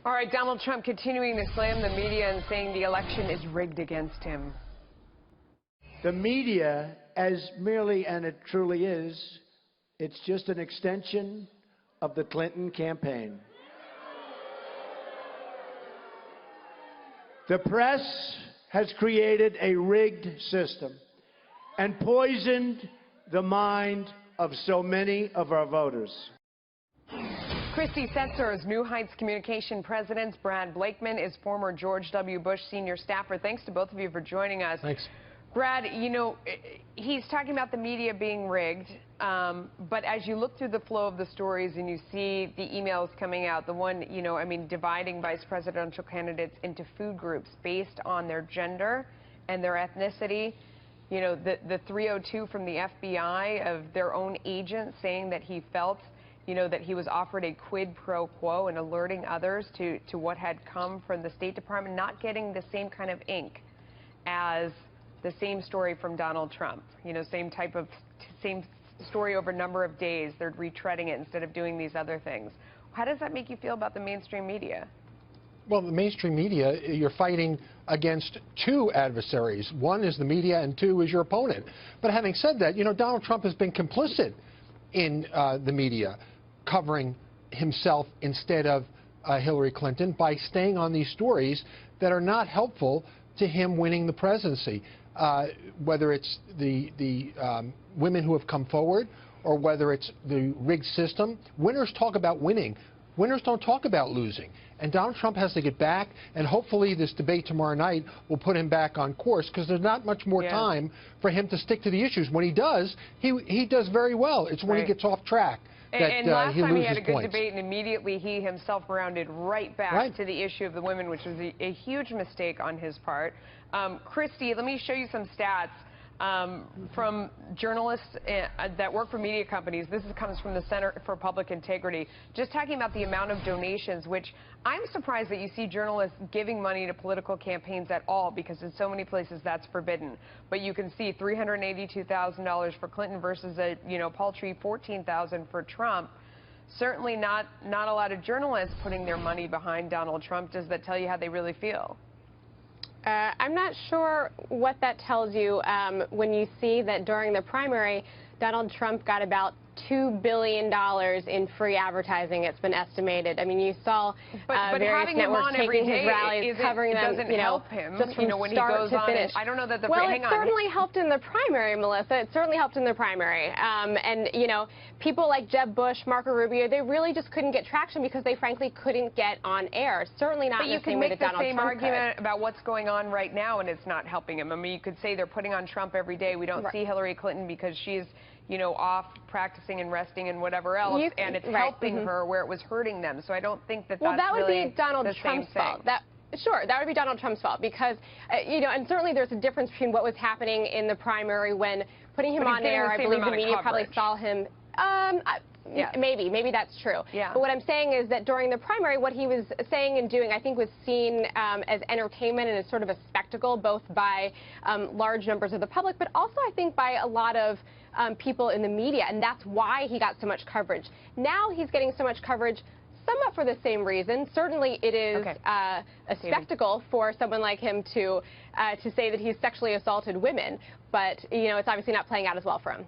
All right, Donald Trump continuing to slam the media and saying the election is rigged against him. The media, as merely, and it truly is, it's just an extension of the Clinton campaign. The press has created a rigged system and poisoned the mind of so many of our voters. Christy, Setzer's New Heights Communication President, Brad Blakeman, is former George W. Bush senior staffer. Thanks to both of you for joining us. Thanks. Brad, you know, he's talking about the media being rigged, but as you look through the flow of the stories and you see the emails coming out, the one, you know, I mean, dividing vice presidential candidates into food groups based on their gender and their ethnicity, you know, the 302 from the FBI of their own agent saying that he felt, you know, that he was offered a quid pro quo and alerting others to what had come from the State Department, not getting the same kind of ink as the same story from Donald Trump. You know, same story over a number of days. They're retreading it instead of doing these other things. How does that make you feel about the mainstream media? Well, the mainstream media, you're fighting against two adversaries. One is the media and two is your opponent. But having said that, you know, Donald Trump has been complicit in the media covering himself instead of Hillary Clinton by staying on these stories that are not helpful to him winning the presidency. Whether it's the women who have come forward or whether it's the rigged system, winners talk about winning. Winners don't talk about losing. And Donald Trump has to get back, and hopefully this debate tomorrow night will put him back on course, because there's not much more time for him to stick to the issues. When he does, he does very well. It's when he gets off track that and last he time loses he had a good points. debate, and immediately he himself rounded right back to the issue of the women, which was a huge mistake on his part. Christy, let me show you some stats from journalists that work for media companies. This comes from the Center for Public Integrity, just talking about the amount of donations, which I'm surprised that you see journalists giving money to political campaigns at all, because in so many places that's forbidden. But you can see $382,000 for Clinton versus a paltry $14,000 for Trump. Certainly not a lot of journalists putting their money behind Donald Trump. Does that tell you how they really feel? I'm not sure what that tells you when you see that during the primary, Donald Trump got about $2 billion in free advertising. It's been estimated. I mean, you saw various networks taking his rallies, covering them, doesn't help him, just from when start he goes to on. finish. I don't know that the well, it certainly helped in the primary, Melissa. It certainly helped in the primary. And people like Jeb Bush, Marco Rubio, they really just couldn't get traction because they frankly couldn't get on air. Certainly not in the same way that Donald Trump could. But you can make the same argument about what's going on right now, and it's not helping him. I mean, you could say they're putting on Trump every day. We don't see Hillary Clinton because she's off practicing and resting and whatever else, and it's helping her where it was hurting them. So I don't think that that's that would really be Donald Trump's fault. Sure, that would be Donald Trump's fault because, and certainly there's a difference between what was happening in the primary when putting him on air. I believe the media probably saw him. Maybe that's true. But what I'm saying is that during the primary, what he was saying and doing, I think, was seen as entertainment and as sort of a spectacle, both by large numbers of the public, but also I think by a lot of people in the media, and that's why he got so much coverage. Now he's getting so much coverage somewhat for the same reason. Certainly it is a spectacle for someone like him to say that he's sexually assaulted women, but it's obviously not playing out as well for him.